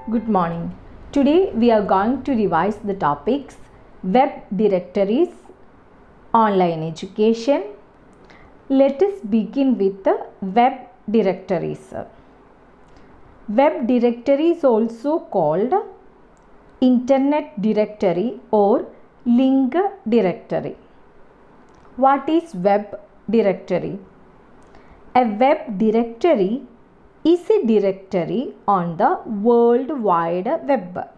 Good morning. Today we are going to revise the topics web directories, online education. Let us begin with the web directories. Web directory is also called internet directory or link directory. What is web directory? A web directory is a directory on the World Wide Web.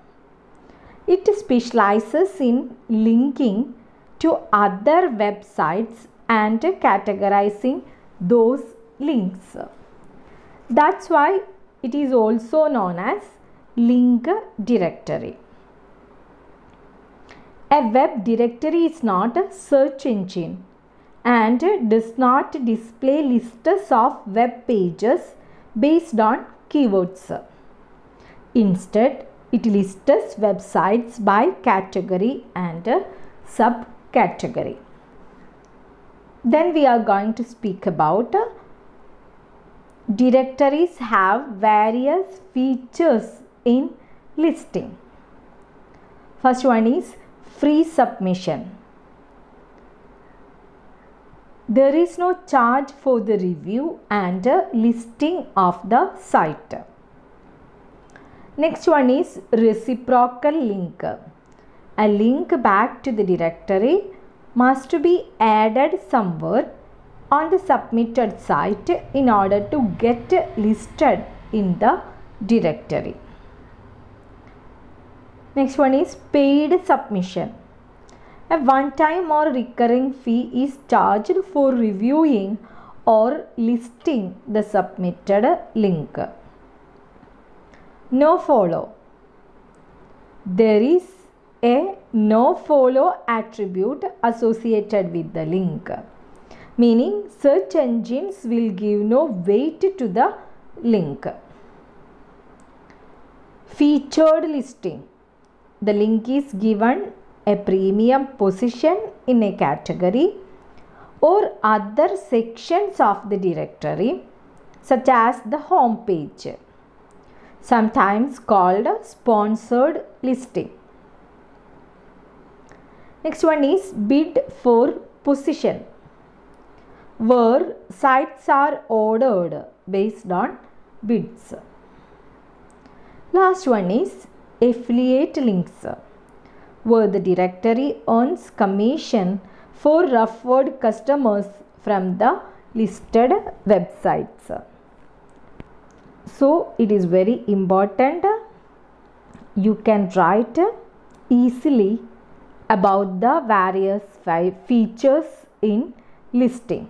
It specializes in linking to other websites and categorizing those links. That's why it is also known as link directory. A web directory is not a search engine and does not display lists of web pages based on keywords. Instead, it lists websites by category and subcategory. Then we are going to speak about directories have various features in listing. First one is free submission. There is no charge for the review and listing of the site. Next one is reciprocal link. A link back to the directory must be added somewhere on the submitted site in order to get listed in the directory. Next one is paid submission. A one-time or recurring fee is charged for reviewing or listing the submitted link. No follow. There is a no follow attribute associated with the link, meaning search engines will give no weight to the link. Featured listing. The link is given a premium position in a category or other sections of the directory, such as the home page, sometimes called sponsored listing. Next one is bid for position, where sites are ordered based on bids. Last one is affiliate links, where the directory earns commission for referred customers from the listed websites. So it is very important you can write easily about the various features in listing.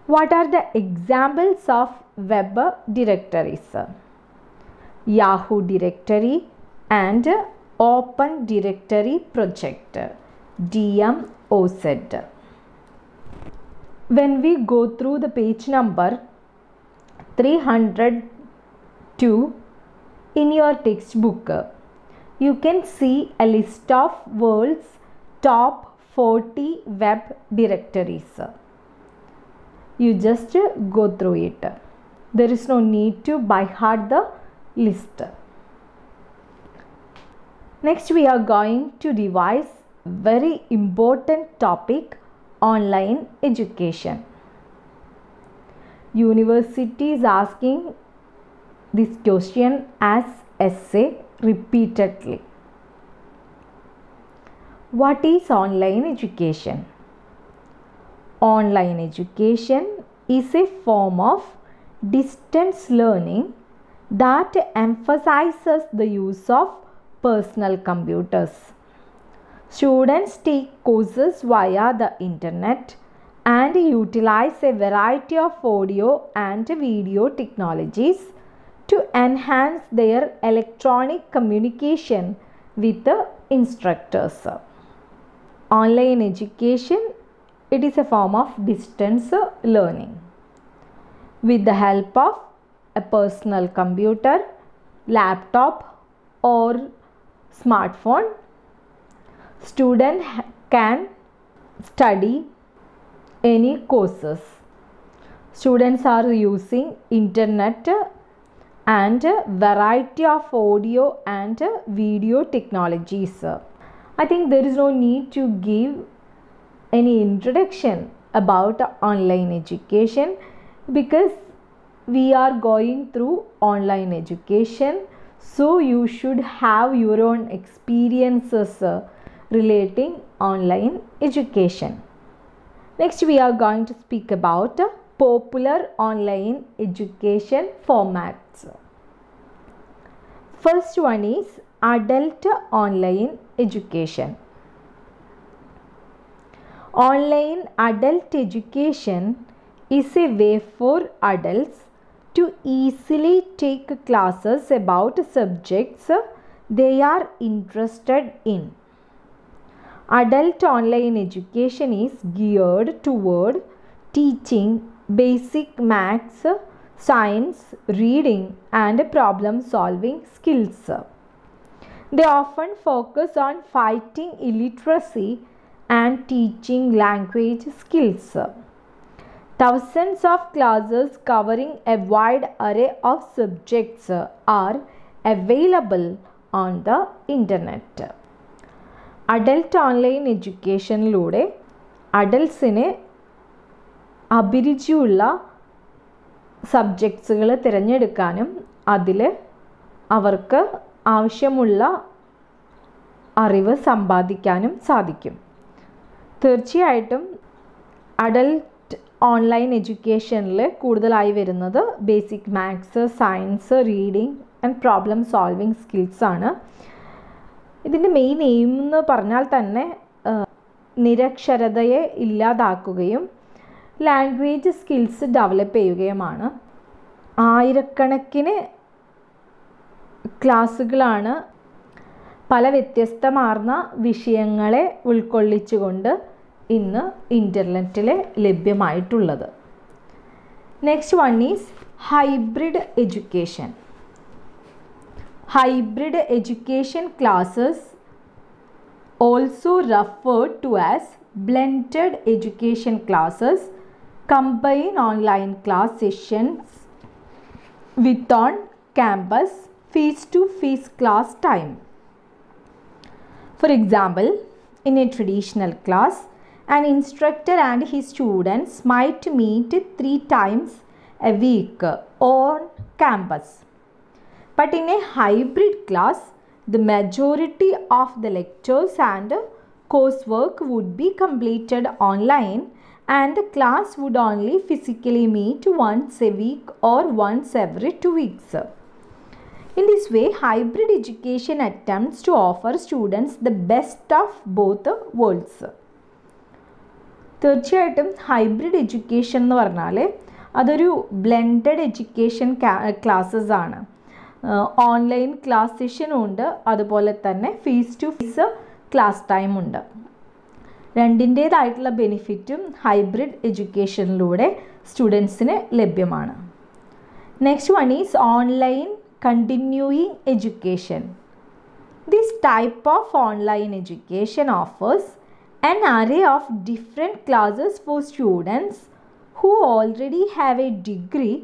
What are the examples of web directories? Yahoo directory and Open Directory Project, DMOZ. When we go through the page number 302 in your textbook, you can see a list of world's top 40 web directories. You just go through it. There is no need to by heart the list. Next, we are going to revise very important topic, online education. University is asking this question as essay repeatedly. What is online education? Online education is a form of distance learning that emphasizes the use of personal computers. Students take courses via the internet and utilize a variety of audio and video technologies to enhance their electronic communication with the instructors. Online education, it is a form of distance learning. With the help of a personal computer, laptop or smartphone, student can study any courses. Students are using internet and variety of audio and video technologies. I think there is no need to give any introduction about online education because we are going through online education, so you should have your own experiences relating online education. Next we are going to speak about popular online education formats. First one is adult online education. Online adult education is a way for adults to easily take classes about subjects they are interested in. Adult online education is geared toward teaching basic maths, science, reading, and problem solving skills. They often focus on fighting illiteracy and teaching language skills. Thousands of classes covering a wide array of subjects are available on the internet. Adult online educationലൂടെ അഡൽട്സിനെ അഭിരുചിയുള്ള സബ്ജക്ട്സുകൾ തിരഞ്ഞെടുക്കാനും അതിൽ അവർക്ക് ആവശ്യമുള്ള അറിവ് സമ്പാദിക്കാനും സാധിക്കും. തീർച്ചയായിട്ടും adult online എഡ്യൂക്കേഷനിൽ കൂടുതലായി വരുന്നത് basic maths, science, reading and problem solving സ്കിൽസാണ്. ഇതിൻ്റെ മെയിൻ എയിം എന്ന് പറഞ്ഞാൽ തന്നെ നിരക്ഷരതയെ ഇല്ലാതാക്കുകയും ലാംഗ്വേജ് സ്കിൽസ് ഡെവലപ്പ് ചെയ്യുകയുമാണ്. ആയിരക്കണക്കിന് ക്ലാസ്സുകളാണ് പല വ്യത്യസ്തമാർന്ന വിഷയങ്ങളെ ഉൾക്കൊള്ളിച്ചുകൊണ്ട് ഇന്ന് ഇൻ്റർനെറ്റിൽ ലഭ്യമായിട്ടുള്ളത്. Next one is hybrid education. Hybrid education classes, also referred to as blended education classes, combine online class sessions with on-campus face-to-face class time. For example, in a traditional class, an instructor and his students might meet 3 times a week on campus. But in a hybrid class, the majority of the lectures and coursework would be completed online, and the class would only physically meet once a week or once every 2 weeks. In this way, hybrid education attempts to offer students the best of both worlds. തീർച്ചയായിട്ടും hybrid education എന്ന് പറഞ്ഞാൽ അതൊരു blended education classes ആണ്. Online class സെഷനും ഉണ്ട്, അതുപോലെ തന്നെ face to face class ടൈമുണ്ട്. രണ്ടിൻ്റേതായിട്ടുള്ള ബെനിഫിറ്റും ഹൈബ്രിഡ് എഡ്യൂക്കേഷനിലൂടെ സ്റ്റുഡൻസിന് ലഭ്യമാണ്. Next one is online continuing education. This type of online education offers an array of different classes for students who already have a degree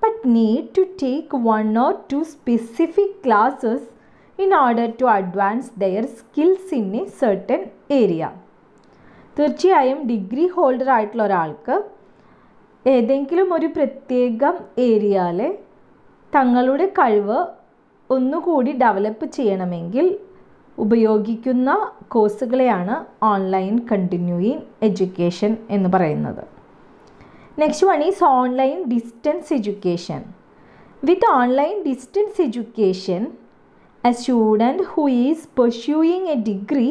but need to take 1 or 2 specific classes in order to advance their skills in a certain area. തീർച്ചയായും degree holder ആയിട്ടുള്ള ഒരാൾക്ക് ഏതെങ്കിലും ഒരു പ്രത്യേക ഏരിയയിൽ തങ്ങളുടെ കഴിവ് ഒന്നുകൂടി ഡെവലപ്പ് ചെയ്യണമെങ്കിൽ ഉപയോഗിക്കുന്ന കോഴ്സുകളെയാണ് ഓൺലൈൻ കണ്ടിന്യൂയിങ് എഡ്യൂക്കേഷൻ എന്ന് പറയുന്നത്. Next one is online distance education. With online distance education, a student who is pursuing a degree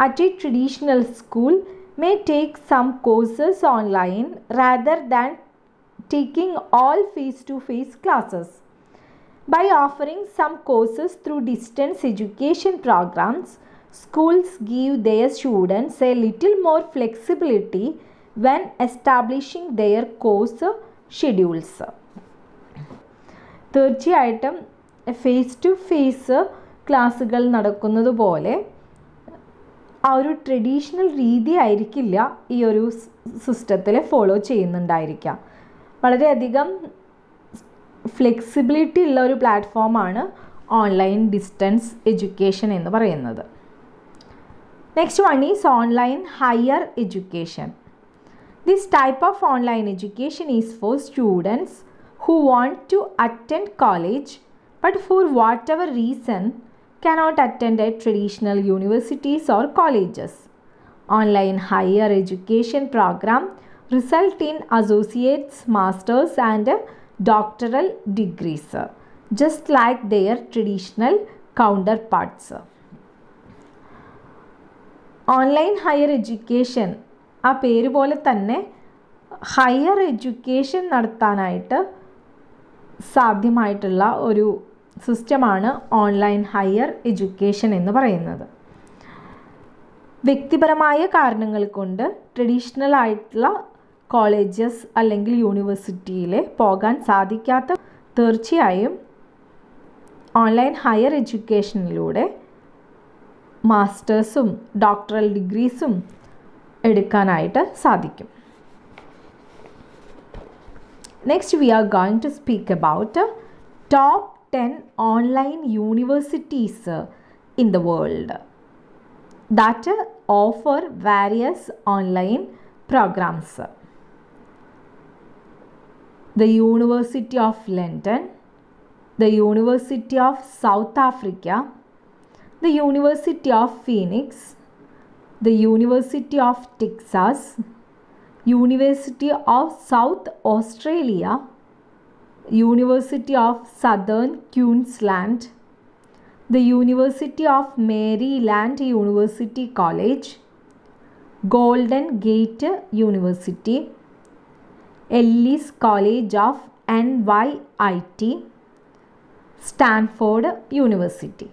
at a traditional school may take some courses online rather than taking all face-to-face classes. By offering some courses through distance education programs, schools give their students a little more flexibility when establishing their course schedules. തീർച്ചയായിട്ടും face to face ക്ലാസ്സുകൾ നടക്കുന്നത് പോലെ ആ ഒരു traditional രീതി ആയിരിക്കില്ല ഈ ഒരു സിസ്റ്റത്തിൽ ഫോളോ ചെയ്യുന്നുണ്ടായിരിക്കാം. വളരെയധികം ഫ്ലെക്സിബിലിറ്റി ഉള്ള ഒരു പ്ലാറ്റ്ഫോമാണ് ഓൺലൈൻ ഡിസ്റ്റൻസ് എഡ്യൂക്കേഷൻ എന്ന് പറയുന്നത്. Next one is online higher education. This type of online education is for students who want to attend college but for whatever reason cannot attend at traditional universities or colleges. Online higher education program result in associates, masters and doctoral degrees, just like their traditional counterparts. Online higher education ആ പേര് പോലെ തന്നെ higher education നടത്താനായിട്ട് സാധ്യമായിട്ടുള്ള ഒരു സിസ്റ്റമാണ് online higher education എന്ന് പറയുന്നത്. വ്യക്തിപരമായ കാരണങ്ങൾ കൊണ്ട് ട്രഡീഷണൽ ആയിട്ടുള്ള കോളേജസ് അല്ലെങ്കിൽ യൂണിവേഴ്സിറ്റിയിൽ പോകാൻ സാധിക്കാത്ത തീർച്ചയായും ഓൺലൈൻ ഹയർ എഡ്യൂക്കേഷനിലൂടെ മാസ്റ്റേഴ്സും ഡോക്ടറൽ ഡിഗ്രീസും എടുക്കാനായിട്ട് സാധിക്കും. Next we are going to speak about top 10 online universities in the world that offer various online programmes. The University of London, the University of South Africa, the University of Phoenix, the University of Texas, University of South Australia, University of Southern Queensland, the University of Maryland University College, Golden Gate University, Ellis College of NYIT, Stanford University.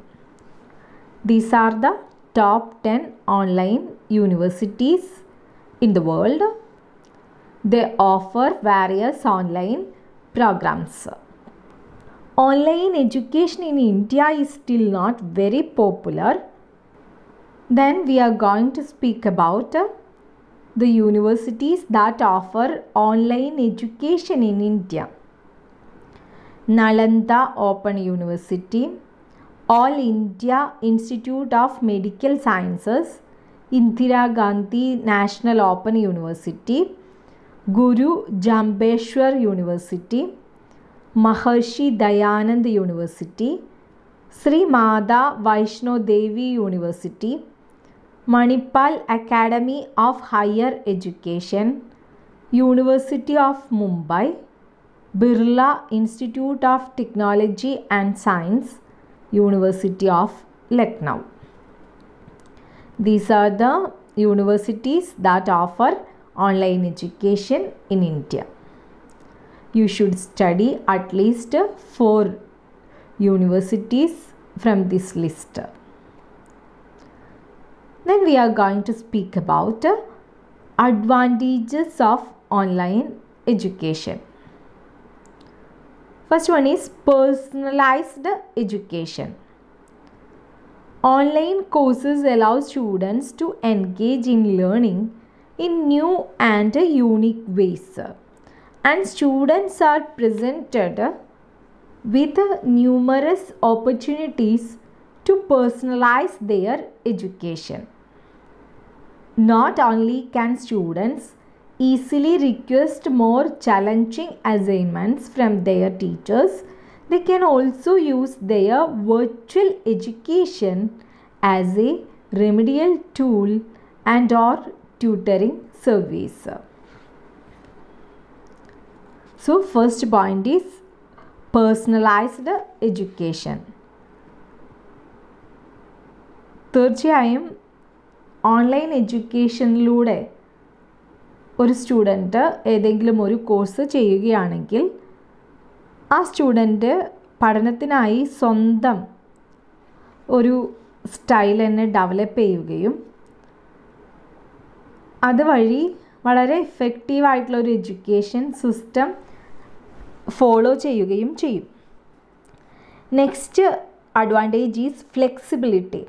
These are the top 10 online universities in the world. They offer various online programs. Online education in India is still not very popular. Then we are going to speak about the universities that offer online education in India. Nalanda Open University, All India Institute of Medical Sciences, Indira Gandhi National Open University, Guru Jambeshwar University, Maharshi Dayanand University, Sri Mada Vaishno Devi University, Manipal Academy of Higher Education, University of Mumbai, Birla Institute of Technology and Science, University of Lucknow. These are the universities that offer online education in India. You should study at least 4 universities from this list. Then we are going to speak about advantages of online education. First one is personalized education. Online courses allow students to engage in learning in new and unique ways, and students are presented with numerous opportunities to personalize their education. Not only can students easily request more challenging assignments from their teachers, they can also use their virtual education as a remedial tool and or tutoring service. So first point is personalized education. തീർച്ചയായും online എഡ്യൂക്കേഷനിലൂടെ ഒരു student ഏതെങ്കിലും ഒരു course ചെയ്യുകയാണെങ്കിൽ ആ student പഠനത്തിനായി സ്വന്തം ഒരു style തന്നെ ഡെവലപ്പ് ചെയ്യുകയും അതുവഴി വളരെ എഫക്റ്റീവായിട്ടുള്ളൊരു എഡ്യൂക്കേഷൻ സിസ്റ്റം ഫോളോ ചെയ്യുകയും ചെയ്യും. Next advantage is flexibility.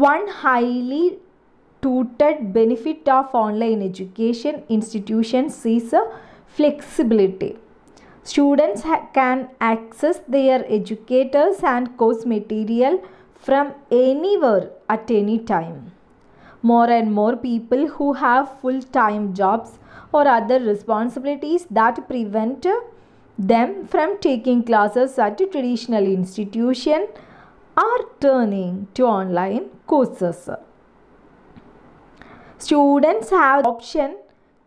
One highly tutored benefit of online education institutions is flexibility. Students can access their educators and course material from anywhere at any time. More and more people who have full-time jobs or other responsibilities that prevent them from taking classes at a traditional institution are turning to online courses. Students have the option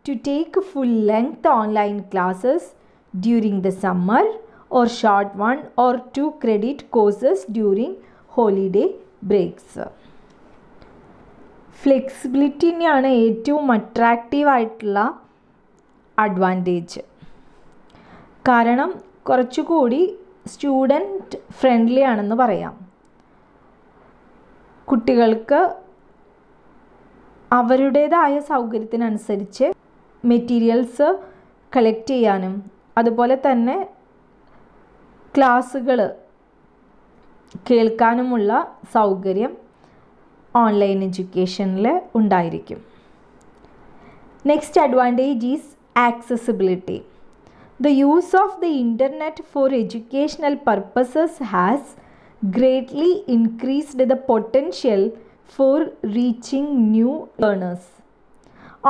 to take full-length online classes during the summer or short 1 or 2 credit courses during holiday breaks. ഫ്ലെക്സിബിലിറ്റിനെയാണ് ഏറ്റവും അട്രാക്റ്റീവായിട്ടുള്ള advantage. കാരണം കുറച്ചുകൂടി student friendly ആണെന്ന് പറയാം. കുട്ടികൾക്ക് അവരുടേതായ സൗകര്യത്തിനനുസരിച്ച് materials collect ചെയ്യാനും അതുപോലെ തന്നെ ക്ലാസ്സുകൾ കേൾക്കാനുമുള്ള സൗകര്യം ഓൺലൈൻ എഡ്യൂക്കേഷനിൽ ഉണ്ടായിരിക്കും. Next advantage is accessibility. The use of the internet for educational purposes has greatly increased the potential for reaching new learners.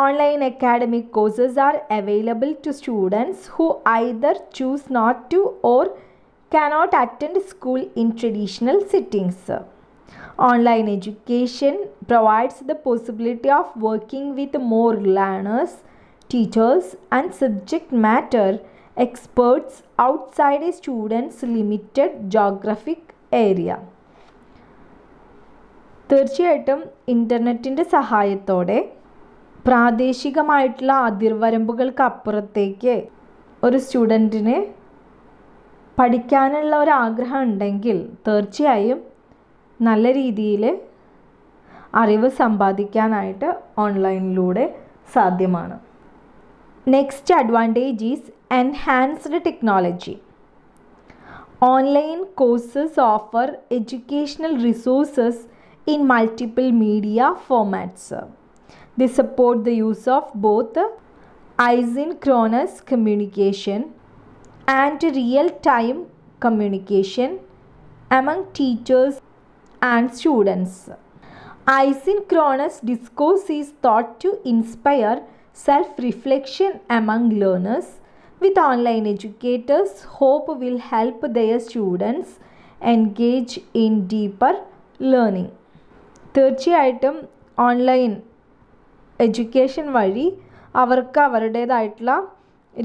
Online academic courses are available to students who either choose not to or cannot attend school in traditional settings. Online education provides the possibility of working with more learners, teachers, and subject matter experts outside a student's limited geographic area. തീർച്ചയായിട്ടും ഇൻ്റർനെറ്റിൻ്റെ സഹായത്തോടെ പ്രാദേശികമായിട്ടുള്ള അതിർവരമ്പുകൾക്ക് അപ്പുറത്തേക്ക് ഒരു സ്റ്റുഡൻറ്റിന് പഠിക്കാനുള്ള ഒരു ആഗ്രഹം ഉണ്ടെങ്കിൽ തീർച്ചയായും നല്ല രീതിയിൽ അറിവ് സമ്പാദിക്കാനായിട്ട് ഓൺലൈനിലൂടെ സാധ്യമാണ്. Next advantage is enhanced technology. Online courses offer educational resources in multiple media formats. They support the use of both asynchronous communication and real-time communication among teachers and students. Asynchronous discourse is thought to inspire self-reflection among learners, with online educators hope will help their students engage in deeper learning. തീർച്ചയായിട്ടും online education വഴി അവർക്ക് അവരുടേതായിട്ടുള്ള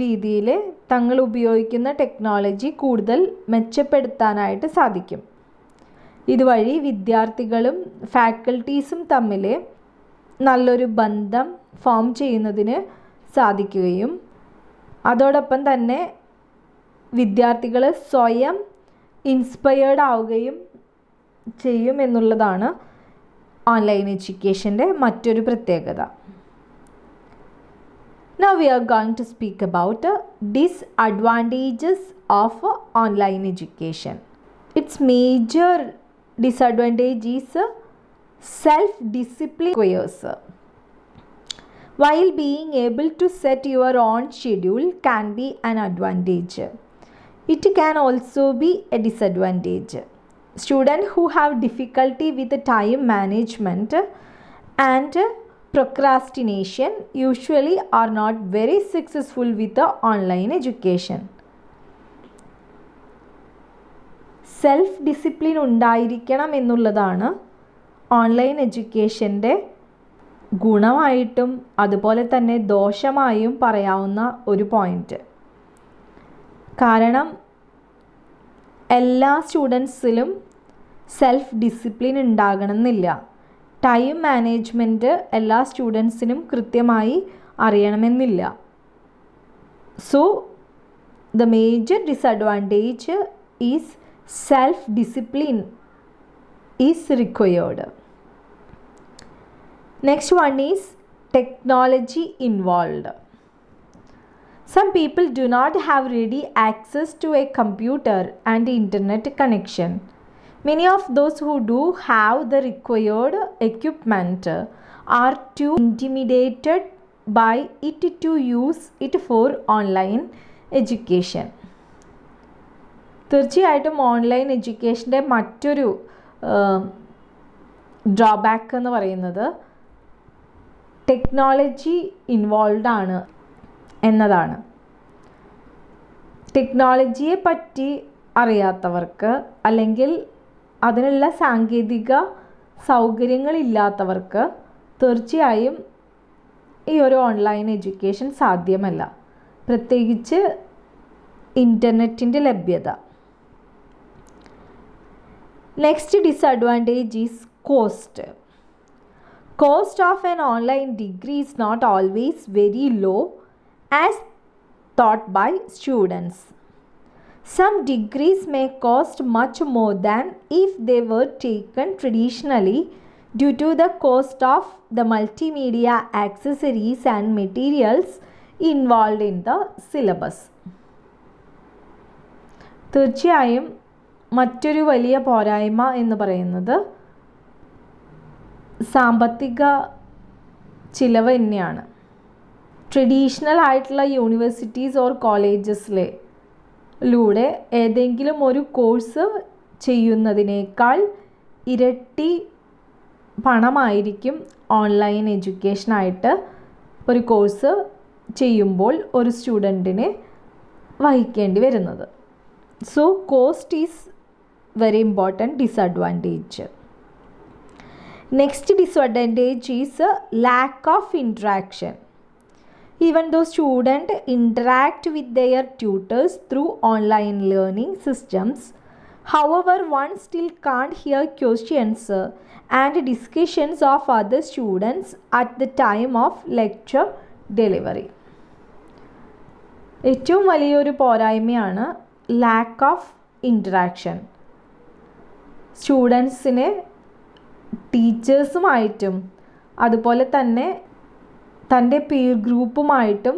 രീതിയിൽ തങ്ങൾ ഉപയോഗിക്കുന്ന technology കൂടുതൽ മെച്ചപ്പെടുത്താനായിട്ട് സാധിക്കും. ഇതുവഴി വിദ്യാർത്ഥികളും ഫാക്കൽറ്റീസും തമ്മിൽ നല്ലൊരു ബന്ധം ഫോം ചെയ്യുന്നതിന് സാധിക്കുകയും അതോടൊപ്പം തന്നെ വിദ്യാർത്ഥികൾ സ്വയം ഇൻസ്പയേർഡ് ആവുകയും ചെയ്യും എന്നുള്ളതാണ് ഓൺലൈൻ എഡ്യൂക്കേഷൻ്റെ മറ്റൊരു പ്രത്യേകത. Now we are going to speak about disadvantages of online education. Its major disadvantage is self-discipline requires. While being able to set your own schedule can be an advantage, it can also be a disadvantage. Students who have difficulty with time management and procrastination usually are not very successful with the online education. Self discipline ഉണ്ടായിരിക്കണം എന്നുള്ളതാണ് online എഡ്യൂക്കേഷൻ്റെ ഗുണമായിട്ടും അതുപോലെ തന്നെ ദോഷമായും പറയാവുന്ന ഒരു point. കാരണം എല്ലാ സ്റ്റുഡൻസിലും self discipline ഉണ്ടാകണമെന്നില്ല. ടൈം മാനേജ്മെൻറ്റ് എല്ലാ സ്റ്റുഡൻസിനും കൃത്യമായി അറിയണമെന്നില്ല. So the major disadvantage is self-discipline is required. Next one is technology involved. Some people do not have ready access to a computer and internet connection. Many of those who do have the required equipment are too intimidated by it to use it for online education. തീർച്ചയായിട്ടും online എഡ്യൂക്കേഷൻ്റെ മറ്റൊരു drawback എന്ന് പറയുന്നത് technology involve ആണ് എന്നതാണ്. ടെക്നോളജിയെ പറ്റി അറിയാത്തവർക്ക് അല്ലെങ്കിൽ അതിനുള്ള സാങ്കേതിക സൗകര്യങ്ങളില്ലാത്തവർക്ക് തീർച്ചയായും ഈ ഒരു ഓൺലൈൻ എഡ്യൂക്കേഷൻ സാധ്യമല്ല, പ്രത്യേകിച്ച് ഇൻ്റർനെറ്റിൻ്റെ ലഭ്യത. Next disadvantage is cost. Cost of an online degree is not always very low as thought by students. Some degrees may cost much more than if they were taken traditionally due to the cost of the multimedia accessories and materials involved in the syllabus. തീർച്ചയായും മറ്റൊരു വലിയ പോരായ്മ എന്ന് പറയുന്നത് സാമ്പത്തിക ചിലവ് തന്നെയാണ്. Traditional ആയിട്ടുള്ള യൂണിവേഴ്സിറ്റീസ് ഓർ കോളേജസിലൂടെ ഏതെങ്കിലും ഒരു കോഴ്സ് ചെയ്യുന്നതിനേക്കാൾ ഇരട്ടി പണമായിരിക്കും ഓൺലൈൻ എഡ്യൂക്കേഷനായിട്ട് ഒരു കോഴ്സ് ചെയ്യുമ്പോൾ ഒരു സ്റ്റുഡൻറ്റിന് വഹിക്കേണ്ടി വരുന്നത്. So cost is very important disadvantage. Next disadvantage is lack of interaction. Even though students interact with their tutors through online learning systems, however, one still can't hear questions and discussions of other students at the time of lecture delivery. ഏറ്റവും വലിയൊരു പോരായ്മയാണ് lack of interaction. സ്റ്റുഡൻസിനെ ടീച്ചേഴ്സുമായിട്ടും അതുപോലെ തന്നെ തൻ്റെ പീർ ഗ്രൂപ്പുമായിട്ടും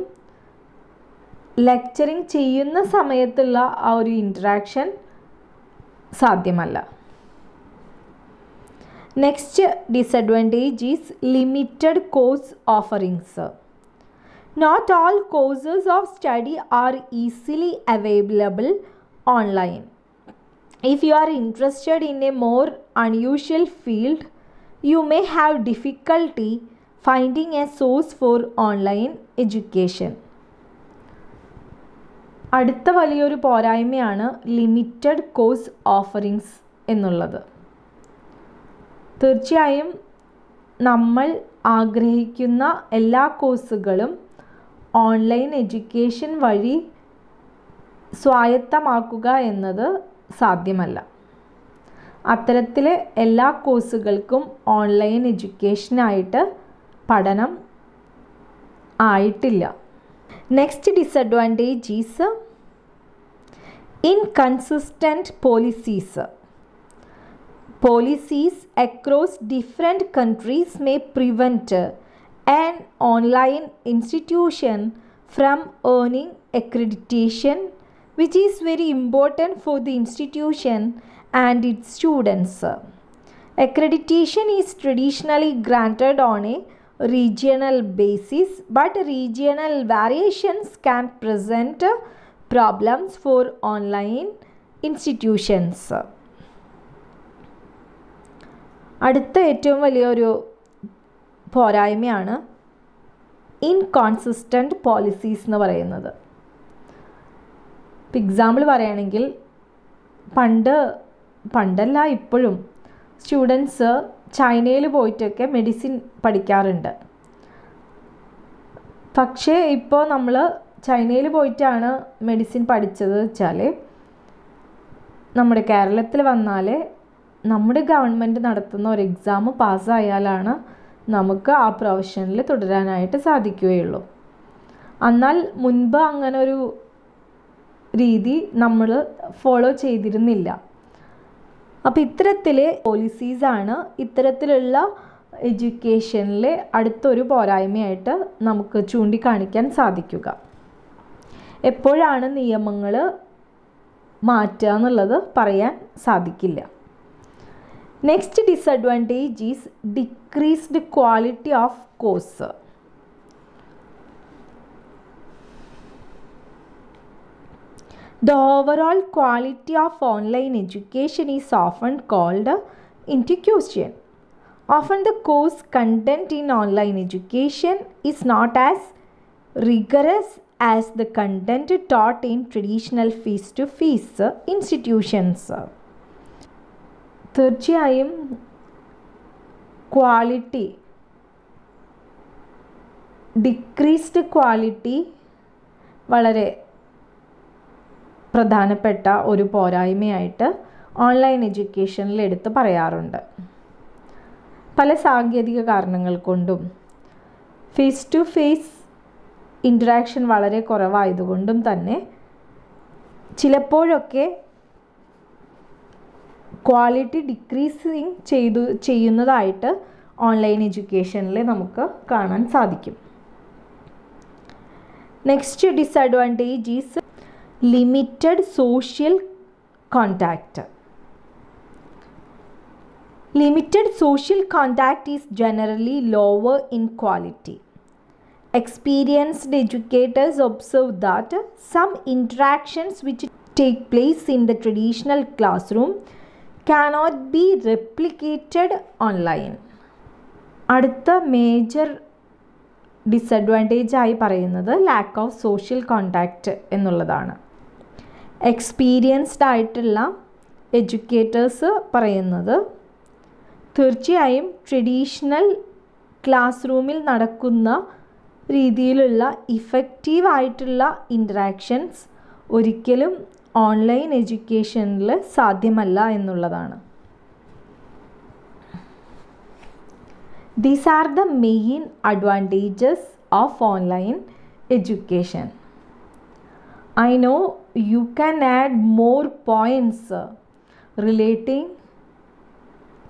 lecturing ചെയ്യുന്ന സമയത്തുള്ള ആ ഒരു ഇൻറ്ററാക്ഷൻ സാധ്യമല്ല. Next disadvantage is limited course offerings. Not all courses of study are easily available online. If you are interested in a more unusual field, you may have difficulty finding a source for online education. അടുത്ത വലിയൊരു പോരായ്മയാണ് limited course offerings എന്നുള്ളത്. തീർച്ചയായും നമ്മൾ ആഗ്രഹിക്കുന്ന എല്ലാ കോഴ്സുകളും online education വഴി സ്വായത്തമാക്കുക എന്നത് സാധ്യമല്ല. അത്തരത്തിലെ എല്ലാ കോഴ്സുകൾക്കും ഓൺലൈൻ എഡ്യൂക്കേഷനായിട്ട് പഠനം ആയിട്ടില്ല. Next disadvantage is inconsistent policies. Policies across different countries may prevent an online institution from earning accreditation, which is very important for the institution and its students. Accreditation is traditionally granted on a regional basis, but regional variations can present problems for online institutions. അടുത്ത ഏറ്റവും വലിയൊരു പോരായ്മയാണ് inconsistent policies എന്ന് പറയുന്നത്. ഇപ്പോൾ example പറയുകയാണെങ്കിൽ പണ്ടല്ല ഇപ്പോഴും students ചൈനയിൽ പോയിട്ടൊക്കെ മെഡിസിൻ പഠിക്കാറുണ്ട്. പക്ഷേ ഇപ്പോൾ നമ്മൾ ചൈനയിൽ പോയിട്ടാണ് മെഡിസിൻ പഠിച്ചത് വെച്ചാൽ നമ്മുടെ കേരളത്തിൽ വന്നാൽ നമ്മുടെ ഗവൺമെൻറ് നടത്തുന്ന ഒരു എക്സാം പാസ്സായാലാണ് നമുക്ക് ആ പ്രൊഫഷനിൽ തുടരാനായിട്ട് സാധിക്കുകയുള്ളൂ. എന്നാൽ മുൻപ് അങ്ങനെ ഒരു രീതി നമ്മൾ ഫോളോ ചെയ്തിരുന്നില്ല. അപ്പോൾ ഇത്തരത്തിലെ പോളിസീസാണ് ഇത്തരത്തിലുള്ള എഡ്യൂക്കേഷനിലെ അടുത്തൊരു പോരായ്മയായിട്ട് നമുക്ക് ചൂണ്ടിക്കാണിക്കാൻ സാധിക്കുക. എപ്പോഴാണ് നിയമങ്ങൾ മാറ്റുക എന്നുള്ളത് പറയാൻ സാധിക്കില്ല. Next disadvantage is decreased quality of course. The overall quality of online education is often called into question. Often the course content in online education is not as rigorous as the content taught in traditional face-to-face institutions. തീർച്ചയായും quality, decreased quality വളരെ പ്രധാനപ്പെട്ട ഒരു പോരായ്മയായിട്ട് online എഡ്യൂക്കേഷനിൽ എടുത്ത് പറയാറുണ്ട്. പല സാങ്കേതിക കാരണങ്ങൾ കൊണ്ടും ഫേസ് ടു ഫേസ് ഇൻറ്ററാക്ഷൻ വളരെ കുറവായതുകൊണ്ടും തന്നെ ചിലപ്പോഴൊക്കെ ക്വാളിറ്റി ഡിക്രീസിങ് ചെയ്യുന്നതായിട്ട് ഓൺലൈൻ എഡ്യൂക്കേഷനിൽ നമുക്ക് കാണാൻ സാധിക്കും. Next disadvantage is limited social contact. Limited social contact is generally lower in quality. Experienced educators observe that some interactions which take place in the traditional classroom cannot be replicated online. അടുത്ത major disadvantage ആയി പറയുന്നത് lack of social contact എന്നുള്ളതാണ്. Experienced ആയിട്ടുള്ള educators പറയുന്നത് തീർച്ചയായും traditional class റൂമിൽ നടക്കുന്ന രീതിയിലുള്ള ഇഫക്റ്റീവായിട്ടുള്ള ഇൻറ്ററാക്ഷൻസ് ഒരിക്കലും ഓൺലൈൻ എഡ്യൂക്കേഷനിൽ സാധ്യമല്ല എന്നുള്ളതാണ്. These are the main advantages of online education. I know you can add more points relating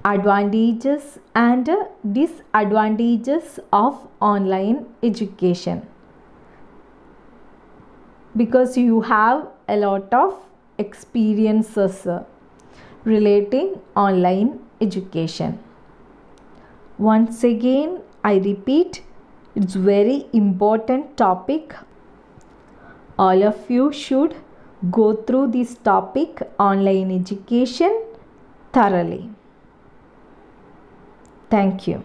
advantages and disadvantages of online education because you have a lot of experiences relating online education. Once again I repeat, it's very important topic. All of you should go through this topic, online education, thoroughly. Thank you.